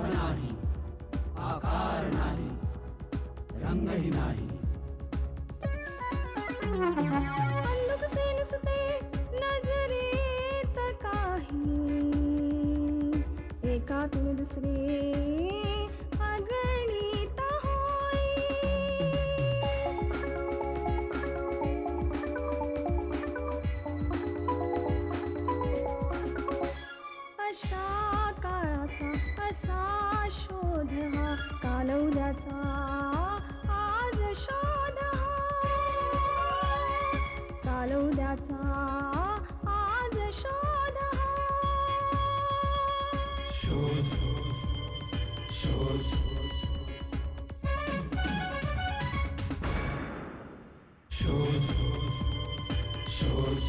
नाही, आकार नाही, रंगही नाही. नुकसे नुसते नजरेत काही, एकातून दुसरे अगणित होई. अशा काळाचा असा शोध हा, काल उद्याचा आज शोध हा, काल उद्याचा आज शोध हा. शोध शोध शोध शोध.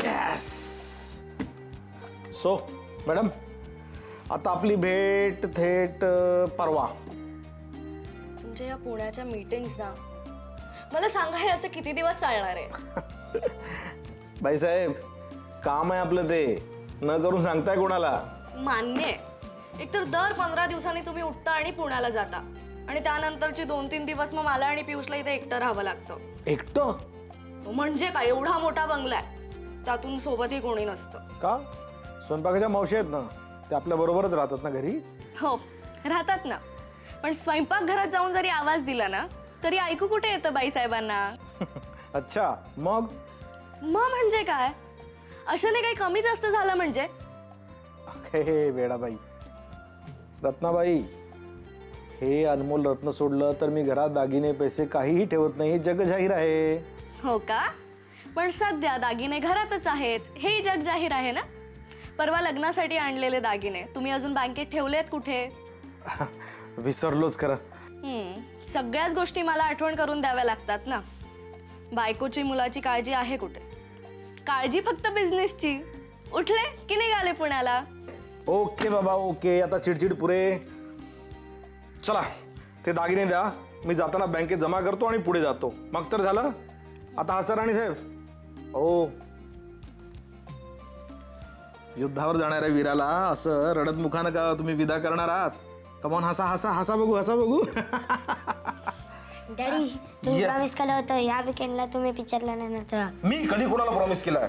यस. सो मॅडम, आता आपली भेट थेट परवा. तुमच्या या पुण्याच्या मीटिंग्स ना, मला सांगा हे असं किती दिवस चालणार आहे? बाईसाहेब, काम आहे आपलं ते, न करून सांगताय कोणाला? मान्य आहे. एकतर दर 15 दिवसांनी तुम्ही उठता आणि पुण्याला जाता, आणि त्यानंतरची 2-3 दिवस मग मला आणि पियुषला इथे एकटं राहावं लागतं. एकटं? म्हणजे काय, एवढा मोठा बंगला आहे, त्यातून सोबतही कोणी नसतं. का? स्वयंपाकाच्या मावशी आहेत ना, ते आपल्या बरोबरच राहतात ना घरी? हो, राहतात ना, पण स्वयंपाक घरात जाऊन जरी आवाज दिला ना, तरी ऐकू कुठे येतं बाईसाहेबांना? अच्छा, मग? मग म्हणजे काय, अशाने काही कमी जास्त झालं म्हणजे? हे वेडाबाई, रत्नाबाई, हे अनमोल रत्न सोडलं तर मी घरात दागिने पैसे काहीही ठेवत नाही, जग जाहीर आहे. हो का? पण सध्या दागिने घरातच आहेत, हे जग जाहीर आहे ना. परवा लग्नासाठी आणलेले दागिने तुम्ही अजून बँकेत ठेवलेत कुठे? विसरलोच खरं. सगळ्याच गोष्टी मला आठवण करून द्याव्या लागतात ना. बायकोची मुलाची काळजी आहे कुठे? काळजी फक्त बिझनेसची. उठले की निघाले पुण्याला? ओके बाबा, ओके. आता चिडचिड पुरे. चला, ते दागिने द्या, मी जाताना बँकेत जमा करतो आणि पुढे जातो. मग तर झालं. आता हसा राणी साहेब. हो, युद्धावर जाणाऱ्या वीराला असं रडत मुखानं का तुम्ही विदा करणार आहात? कमॉन, हसा हसा हसा बघू, हसा बघू. डॅडी, तुम्ही प्रॉमिस केलं होतं या वीकेंडला तुम्ही पिक्चरला नेणार. मी कधी कोणाला प्रॉमिस केलाय?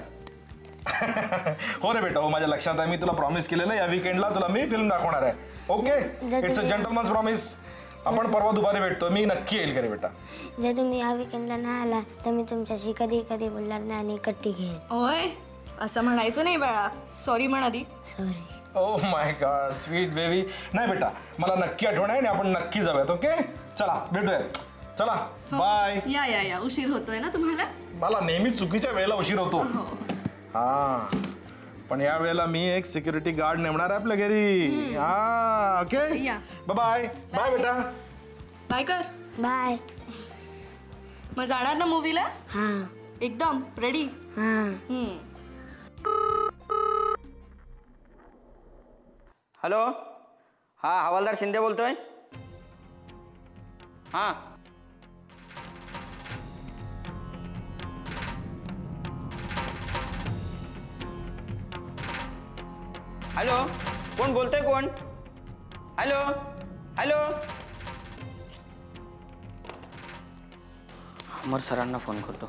हो रे बेटा, हो, माझ्या लक्षात आहे. मी तुला प्रॉमिस केलेलं या वीकेंडला तुला मी फिल्म दाखवणार आहे. Okay, it's a gentleman's promise. आपण परवा दुपारी भेटतो, मी नक्की येईल. करे बेटा, जर तुम्ही या वीकेंडला नाही आला तर मी तुमच्याशी कधी कधी बोलणार नाही आणि कट्टी घेईन. ओय, असं म्हणायचं नाही बाळा. सॉरी म्हण आधी. Sorry. Oh my God, sweet baby. नाही बेटा, मला नक्की आठवण आहे आणि आपण नक्की जाऊयात. ओके, चला भेटूयात. चला, बाय. या या या, उशीर होतोय ना तुम्हाला? मला नेहमी चुकीच्या वेळेला उशीर होतो. हा, पण या वेळेला मी एक सिक्युरिटी गार्ड नेमणार आहे आपल्या घरी. हा, ओके. बाय बाय बेटा. बाय कर. बाय. मग जाणार ना मूवीला? हां. एकदम रेडी? हां. हॅलो, हां, हवालदार शिंदे बोलतोय. हां, हॅलो, कोण बोलतोय? कोण? Hello hello. अमर सरांना फोन करतो.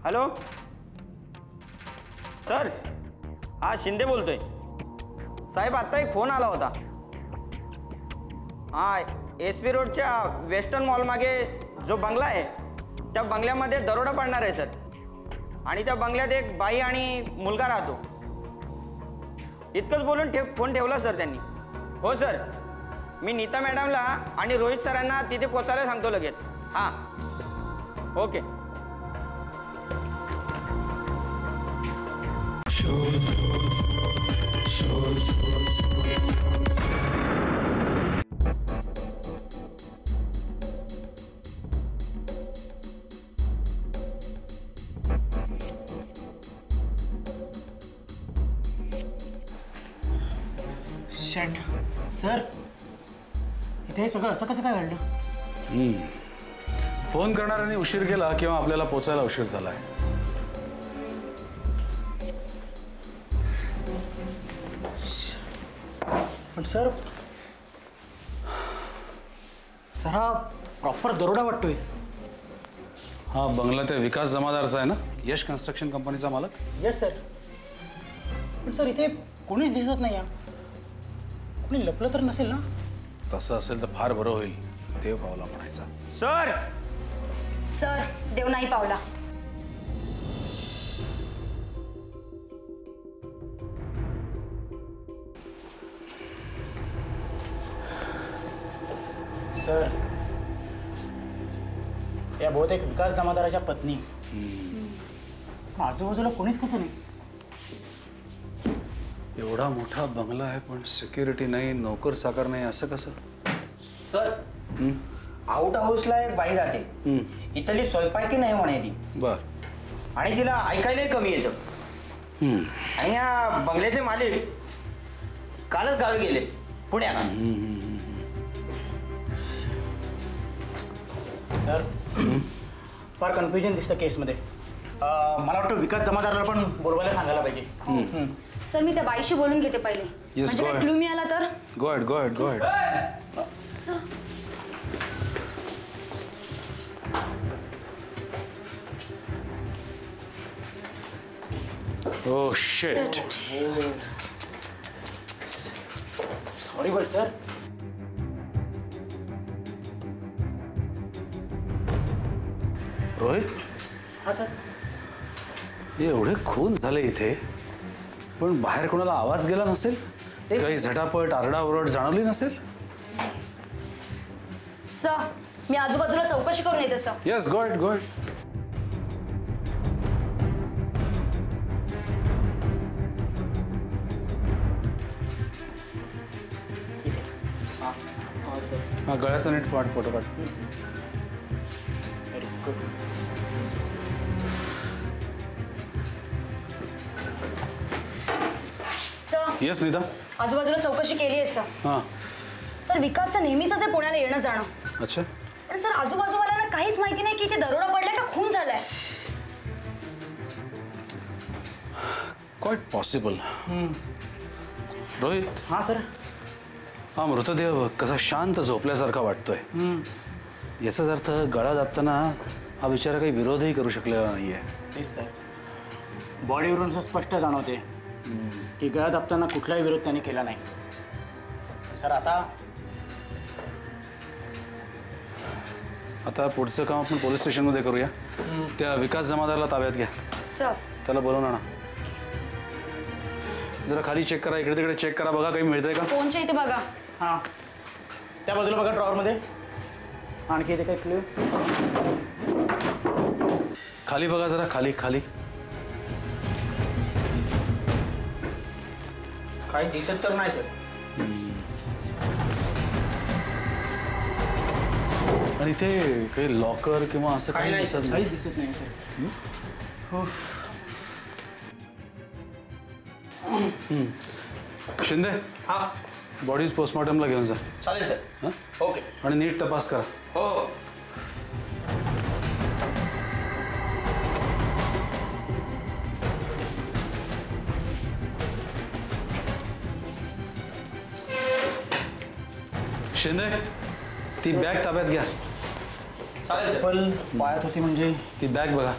हॅलो सर, हा शिंदे बोलतोय. साहेब, आता एक फोन आला होता. हां, SV रोडच्या वेस्टर्न मॉल मागे जो बंगला आहे त्या बंगल्यामध्ये दरोडा पडणार आहे सर. आणि त्या बंगल्यात एक बाई आणि मुलगा राहतो. इतकंच बोलून फोन ठेवला सर त्यांनी. हो सर, मी नीता मॅडमला आणि रोहित सरांना तिथे पोचायला सांगतो लगेच. हां, ओके. शोध शोध शेट सर इथे हे सगळं असं कसं काय घडलं? फोन करणाऱ्यांनी उशीर केला किंवा आपल्याला पोचायला उशीर झालाय. पण सर हा प्रॉपर दरोडा वाटतोय. हा बंगला त्या विकास जमादारचा आहे ना, यश कन्स्ट्रक्शन कंपनीचा मालक. Yes sir. पण सर इथे कोणीच दिसत नाही. कोणी लपलं तर नसेल ना? तसं असेल तर फार बरं होईल. देव पावला म्हणायचा. सर सर देव नाही पावला. सर या बहुतेक विकास जमादाराच्या पत्नी. आजूबाजूला कोणीच कसं नाही. एवढा मोठा बंगला आहे पण सिक्युरिटी नाही, नोकर चाकर नाही, असं कसं? सर आउट हाऊसला एक बाई राहते. इथली स्वयंपाकी नाही म्हणे ती. बर. आणि तिला ऐकायलाही कमी येतं. आणि या बंगल्याचे मालिक कालच गावी गेलेत पुण्याला. सर फार कन्फ्युजन दिसतं केसमध्ये. मला वाटतं विकास जमादाराला पण बोलवायला सांगायला पाहिजे. सर मी त्या बाईशी बोलून घेते पहिले. Yes, म्हणजे go काय ahead. क्लू मिळाला तर. गो ahead, go ahead, go ahead. Oh shit. Sorry but sir. Rohit, हा सर. एवढे खून झाले इथे पण बाहेर कोणाला आवाज गेला नसेल? काही झटापट आरडाओरड जाणवली नसेल? सर मी आजूबाजूला चौकशी करून येते sir. Yes, go ahead, go ahead. हा गळ्याचा नीट फोटो काढ. Sir yes Neeta. आजूबाजूला चौकशी केली आहे सर. हां. सर विकासचं नेहमीच आहे पुण्याला येणं जाणं. अच्छा. पण सर आजूबाजूवाल्यांना काहीच माहिती नाही की इथे दरोडा पडलाय का खून झालाय. Quite possible. रोहित, हा सर. हा मृतदेह कसा शांत झोपल्यासारखा वाटतोय. याचाच अर्थ गळा दाबताना हा बिचारा काही विरोधही करू शकलेला नाहीये. तेच सर. बॉडीवरून असं स्पष्ट जाणवते की गळा दाबताना कुठलाही विरोध त्यांनी केला नाही. सर आता पुढचं काम आपण पोलीस स्टेशनमध्ये करूया. त्या विकास जमादारला ताब्यात घ्या. सर त्याला बोलवून आणा. जरा खाली चेक करा, इकडे तिकडे चेक करा, बघा काही मिळतंय का. फोनच्या इथे बघा. हां त्या बाजूला बघा ड्रॉवरमध्ये. आणखी इथे काही क्ल्यू? खाली बघा जरा, खाली खाली. काही दिसत तर नाही सर. आणि ते काही लॉकर किंवा असं काही काही नाही, दिसत नाही. काहीच दिसत नाही सर. शिंदे, हा बॉडीज पोस्टमॉर्टमला घेऊन जा. चालेल सर. हं? ओके. आणि नीट तपास करा. हो. शिंदे, ती बॅग ताब्यात घ्या. चालेल सर. चप्पल पायात होती म्हणजे? ती बॅग बघा.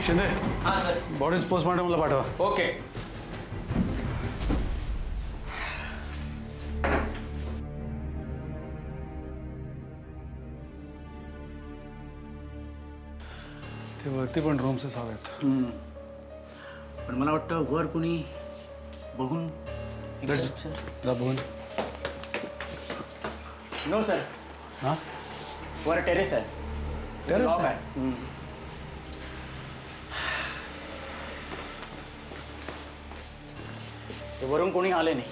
शिंदे, हां सर. बॉडीज पोस्टमॉर्टमला पाठवा. ओके. ते वरती पण रूम्सच हवेत. पण मला वाटतं वर कुणी बघून. सर जा बघून. No sir. हां, वर टेरेस आहे. टेरेस लॉक आहे. आहे. ते वरून कोणी आले नाही.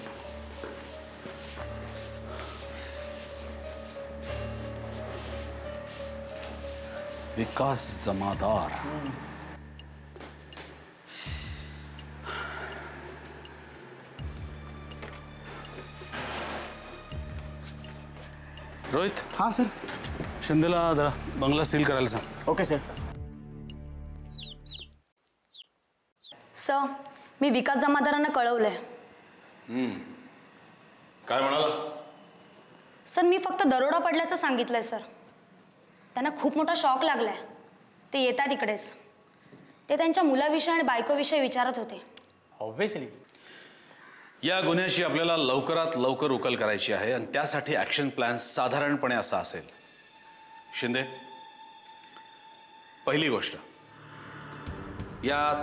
विकास जमादार. रोहित. हां सर. शिंदेला जरा बंगला सील करायला सांग. Okay sir. सर मी विकास जमादारांना कळवलंय. काय म्हणाला? सर मी फक्त दरोडा पडल्याचं सांगितलंय सर. त्यांना खूप मोठा शॉक लागलाय. ते येतात इकडेच. ते त्यांच्या मुलाविषयी आणि बायकोविषयी विचारत होते. ऑब्व्हियसली. या गुन्ह्याची आपल्याला लवकरात लवकर उकल करायची आहे आणि त्यासाठी ॲक्शन प्लॅन साधारणपणे असा असेल. शिंदे, पहिली गोष्ट, या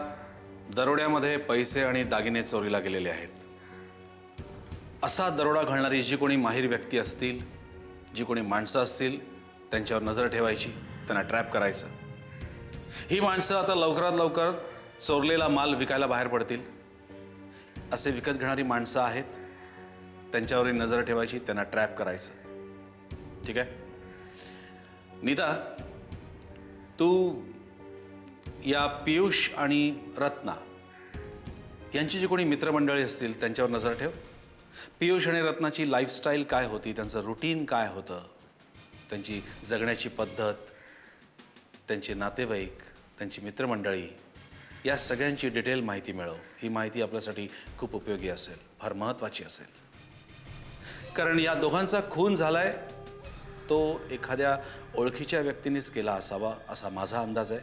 दरोड्यामध्ये पैसे आणि दागिने चोरीला गेलेले आहेत. असा दरोडा घालणारी जी कोणी माहीर व्यक्ती असतील, जी कोणी माणसं असतील, त्यांच्यावर नजर ठेवायची, त्यांना ट्रॅप करायचं. ही माणसं आता लवकरात लवकर चोरलेला माल विकायला बाहेर पडतील. असे विकत घेणारी माणसं आहेत, त्यांच्यावरही नजर ठेवायची, त्यांना ट्रॅप करायचं. ठीक आहे? नीता, तू या पियुष आणि रत्ना यांची जी कोणी मित्रमंडळी असतील त्यांच्यावर नजर ठेव. पियुष आणि रत्नाची लाईफस्टाईल काय होती, त्यांचं रुटीन काय होतं, त्यांची जगण्याची पद्धत, त्यांचे नातेवाईक, त्यांची मित्रमंडळी, या सगळ्यांची डिटेल माहिती मिळव. ही माहिती आपल्यासाठी खूप उपयोगी असेल, फार महत्त्वाची असेल. कारण या दोघांचा खून झालाय तो एखाद्या ओळखीच्या व्यक्तीनेच केला असावा असा माझा अंदाज आहे.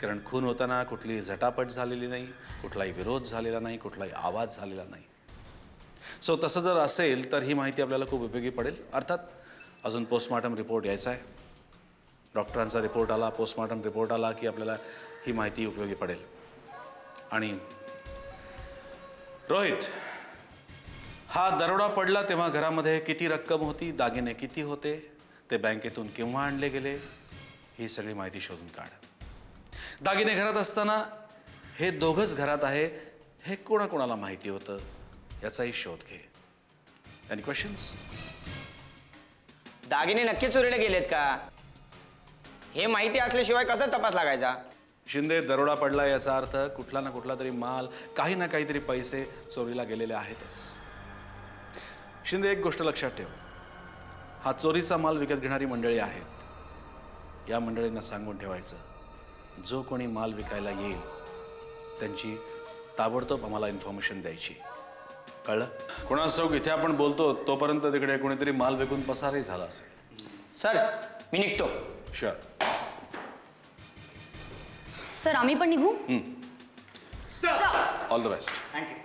कारण खून होताना कुठलीही झटापट झालेली नाही, कुठलाही विरोध झालेला नाही, कुठलाही आवाज झालेला नाही. सो तसं जर असेल तर ही माहिती आपल्याला खूप उपयोगी पडेल. अर्थात अजून पोस्टमॉर्टम रिपोर्ट यायचा आहे. डॉक्टरांचा रिपोर्ट आला, पोस्टमॉर्टम रिपोर्ट आला की आपल्याला ही माहिती उपयोगी पडेल. आणि रोहित, हा दरोडा पडला तेव्हा घरामध्ये किती रक्कम होती, दागिने किती होते, ते बँकेतून केव्हा आणले गेले, ही सगळी माहिती शोधून काढ. दागिने घरात असताना हे दोघंच घरात आहे हे कोणाकोणाला माहिती होतं याचाही शोध घे. Any questions? दागिने नक्की चोरीला गेलेत का हे माहिती असल्याशिवाय कसा तपास लागायचा? शिंदे, दरोडा पडला याचा अर्थ कुठला ना कुठला तरी माल, काही ना काहीतरी पैसे चोरीला गेलेले आहेतच. शिंदे, एक गोष्ट लक्षात ठेव, हा चोरीचा माल विकत घेणारी मंडळी आहेत. या मंडळींना सांगून ठेवायचं, जो कोणी माल विकायला येईल त्यांची ताबडतोब आम्हाला इन्फॉर्मेशन द्यायची. कळलं? कोणास ठाऊक इथे आपण बोलतो तोपर्यंत तिकडे कोणीतरी माल विकून पसारही झाला असेल. सर मी निघतो. शुअर. सर आम्ही पण निघू? All the best. थँक्यू.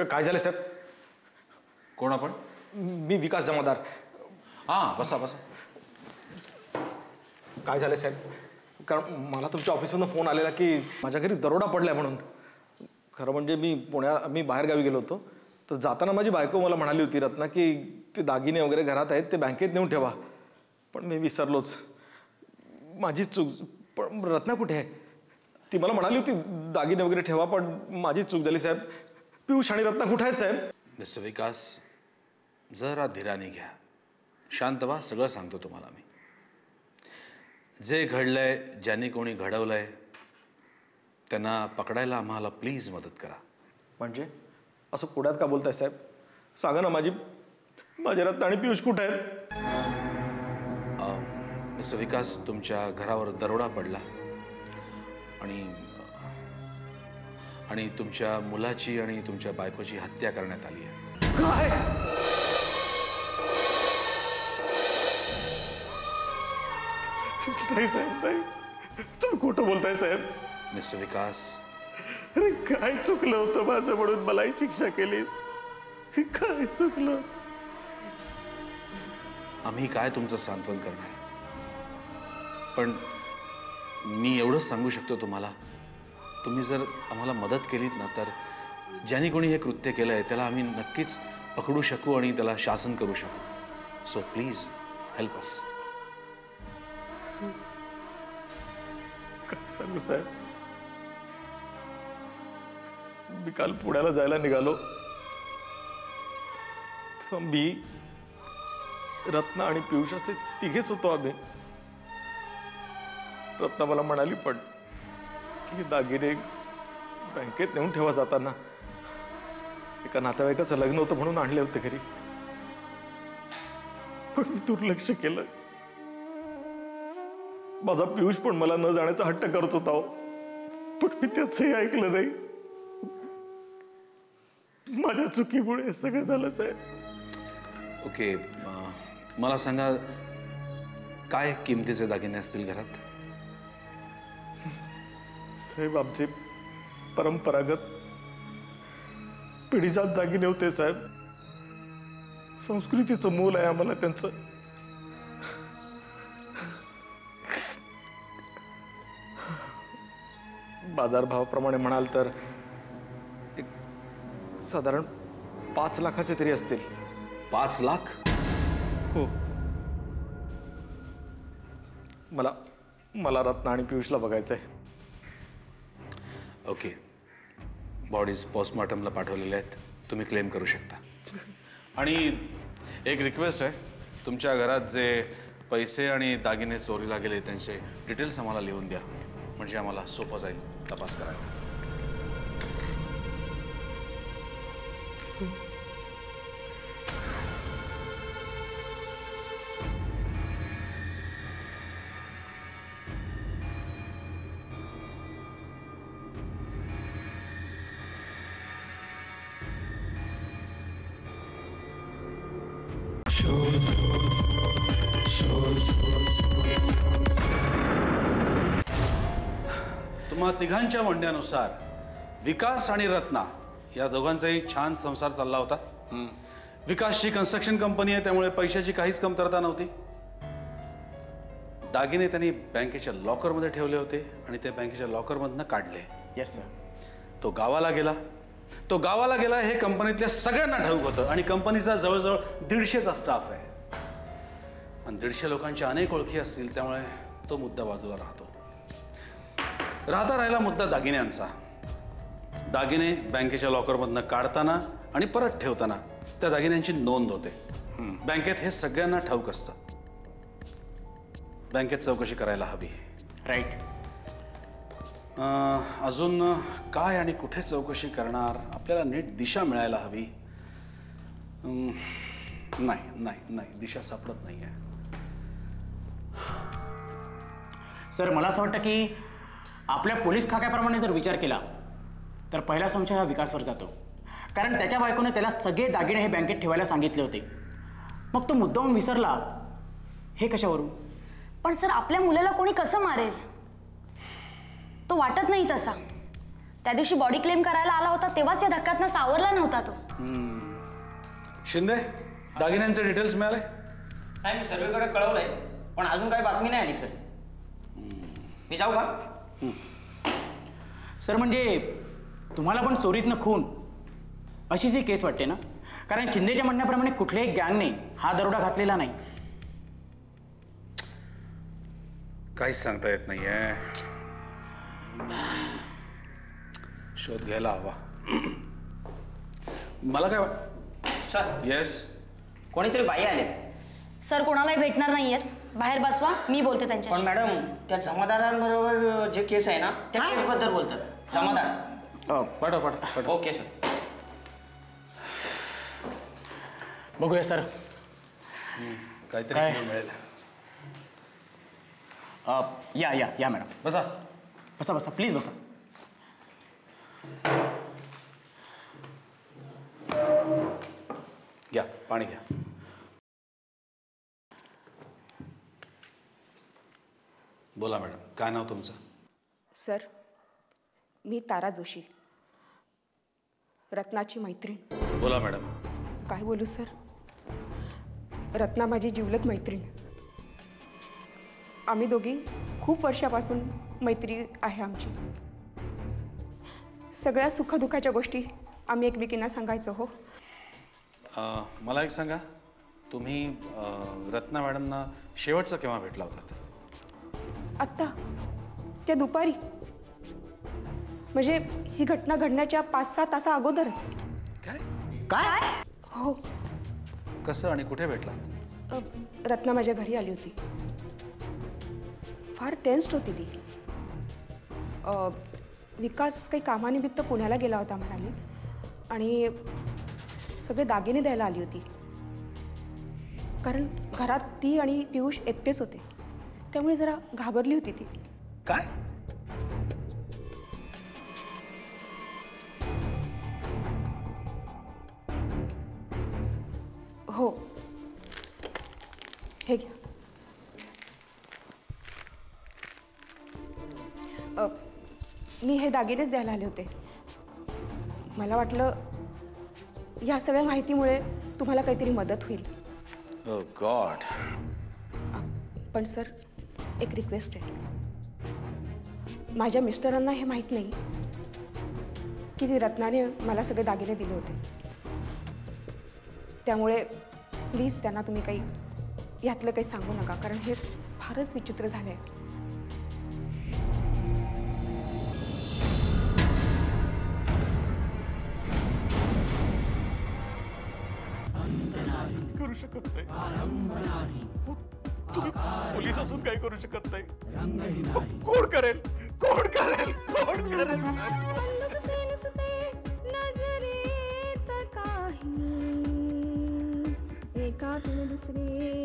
काय झालं साहेब? कोण आपण? मी विकास जमादार. हां, बसा बसा. काय झालं साहेब? कारण मला तुमच्या ऑफिसमधून फोन आलेला की माझ्या घरी दरोडा पडलाय म्हणून. खरं म्हणजे मी बाहेरगावी गेलो होतो, तर जाताना माझी बायको मला म्हणाली होती, रत्ना, की ते दागिने वगैरे घरात आहेत ते बँकेत नेऊन ठेवा. पण मी विसरलोच. माझी चूक. पण रत्ना कुठे आहे? ती मला म्हणाली होती दागिने वगैरे ठेवा, पण माझी चूक झाली साहेब. पियुष आणि रत्ना कुठे आहेत साहेब? मिस्टर विकास, जरा धीराने घ्या, शांत व्हा. सगळं सांगतो तुम्हाला मी. जे घडलंय, ज्यांनी कोणी घडवलंय, त्यांना पकडायला आम्हाला प्लीज मदत करा. म्हणजे असं पुढ्यात का बोलताय साहेब? सांगा ना, माझे रत्ना आणि पियुष कुठे आहेत? मिस्टर विकास, तुमच्या घरावर दरोडा पडला आणि तुमच्या मुलाची आणि तुमच्या बायकोची हत्या करण्यात आली आहे. काय? नाही साहेब, नाही. तुम्ही खोटं बोलताय साहेब. मिस्टर विकास, अरे काय चुकलं होतं माझं म्हणून मलाही शिक्षा केलीस? काय चुकलं होतं? आम्ही काय तुमचं सांत्वन करणार, पण मी एवढंच सांगू शकतो तुम्हाला, तुम्ही जर आम्हाला मदत केलीत ना, तर ज्यांनी कोणी हे कृत्य केलं आहे त्याला आम्ही नक्कीच पकडू शकू आणि त्याला शासन करू शकू. So please help us. काय सांगू साहेब? मी काल पुण्याला जायला निघालो. मी, रत्ना आणि पियुष असे तिघेच होतो आम्ही. रत्ना मला म्हणाली पण की दागिने बँकेत नेऊन ठेवा जाताना. एका नातेवाईकाचं लग्न होतं म्हणून आणले होते घरी, पण मी दुर्लक्ष केलं. माझा पियुष पण मला न जाण्याचा हट्ट करत होता हो, पण मी त्याचंही ऐकलं नाही. माझ्या चुकीमुळे हे सगळं झालं साहेब. ओके, मला सांगा काय किमतीचे दागिने असतील घरात? साहेब आमचे परंपरागत पिढीजात दागिने होते साहेब. संस्कृतीचं मूल आहे आम्हाला त्यांचं. बाजारभावाप्रमाणे म्हणाल तर एक साधारण 5 लाखाचे तरी असतील. 5 लाख? हो. मला रत्ना आणि पियुषला बघायचंय. ओके, बॉडीज पोस्टमॉर्टमला पाठवलेल्या आहेत, तुम्ही क्लेम करू शकता. आणि एक रिक्वेस्ट आहे, तुमच्या घरात जे पैसे आणि दागिने चोरीला गेले त्यांचे डिटेल्स आम्हाला लिहून द्या, म्हणजे आम्हाला सोपं जाईल तपास करायला. तुम्हा तिघांच्या म्हणण्यानुसार विकास आणि रत्ना या दोघांचाही छान संसार चालला होता. विकासची कन्स्ट्रक्शन कंपनी आहे, त्यामुळे पैशाची काहीच कमतरता नव्हती. दागिने त्यांनी बँकेच्या लॉकरमध्ये ठेवले होते आणि ते बँकेच्या लॉकरमधनं काढले. Yes sir. तो गावाला गेला हे कंपनीतल्या सगळ्यांना ठाऊक होतं आणि कंपनीचा जवळजवळ 150चा स्टाफ आहे आणि 150 लोकांच्या अनेक ओळखी असतील, त्यामुळे तो मुद्दा बाजूला राहिला मुद्दा दागिन्यांचा. दागिने बँकेच्या लॉकरमधनं काढताना आणि परत ठेवताना त्या दागिन्यांची नोंद होते. बँकेत हे सगळ्यांना ठाऊक असतं. बँकेत चौकशी करायला हवी. राईट. अजून काय आणि कुठे चौकशी करणार, आपल्याला नीट दिशा मिळायला हवी. नाही, दिशा सापडत नाही आहे. सर, मला असं वाटतं की आपल्या पोलीस खात्याप्रमाणे जर विचार केला तर पहिला संशय हा विकासवर जातो, कारण त्याच्या बायकोने त्याला सगळे दागिने हे बँकेत ठेवायला सांगितले होते. मग तो मुद्दामून विसरला हे कशावरून? पण सर, आपल्या मुलाला कोणी कसं मारेल? तो वाटत नाही तसा. त्या दिवशी बॉडी क्लेम करायला आला होता तेव्हाच या धक्क्यातनं सावरला नव्हता तो. शिंदे, दागिन्यांचे डिटेल्स मिळाले? नाही, मी सर्वेकडे कळवलंय, पण अजून काही बातमी नाही आली सर. मी जाऊ का? सर, म्हणजे तुम्हाला पण चोरीतनं खून अशीच ही केस वाटते ना? कारण शिंदेच्या म्हणण्याप्रमाणे कुठल्याही गँगने हा दरोडा घातलेला नाही. काहीच सांगता येत नाहीये. शोध घ्यायला हवा. मला काय सर, येस, कोणीतरी बाई आले. सर, कोणालाही भेटणार नाहीयेत. बाहेर बसवा, मी बोलते पण त्यांच्याशी. मॅडम, त्या जमादारांबरोबर जे केस आहे ना त्या केसबद्दल बोलतात. जमादार. पाठव. Okay sir. बघूया सर. काहीतरी काय? clue मिळेल. या मॅडम. बसा. प्लीज बसा. घ्या, पाणी घ्या. बोला मॅडम, काय नाव तुमचं? सर, मी तारा जोशी, रत्नाची मैत्रीण. बोला मॅडम. काय बोलू सर? रत्ना माझी जिवलग मैत्रीण. आम्ही दोघी खूप वर्षापासून मैत्री आहे आमची. सगळ्या सुखदुःखाच्या गोष्टी आम्ही एकमेकींना सांगायचो. हो. मला एक सांगा, तुम्ही रत्ना मॅडमना शेवटचा केव्हा भेटला होता? आत्ता, त्या दुपारी. म्हणजे ही घटना घडण्याच्या 5-6 तासा अगोदरच. काय? काय? हो. कसं आणि कुठे भेटला? रत्ना माझ्या घरी आली होती. फार टेन्स्ड होती ती. विकास काही कामानिमित्त पुण्याला गेला होता म्हणाली आणि सगळे दागिने द्यायला आली होती. कारण घरात ती आणि पियुष एकटेच होते, त्यामुळे जरा घाबरली होती ती. काय? हो, हे घ्या. मी हे दागिनेच द्यायला आले होते. मला वाटलं ह्या सगळ्या माहितीमुळे तुम्हाला काहीतरी मदत होईल. ओह गॉड. पण सर, एक रिक्वेस्ट आहे. माझ्या मिस्टरांना हे माहीत नाही की ती रत्नाने मला सगळे दागिने दिले होते. त्यामुळे प्लीज त्यांना तुम्ही काही यातलं काही सांगू नका, कारण हे फारच विचित्र झालं आहे. करू शकत नाही. तुम्ही पोलीस असून काही करू शकत नाही. कोण करेल? कोण करेल? कोण करेल? नजरेत काही एकातून दुसरे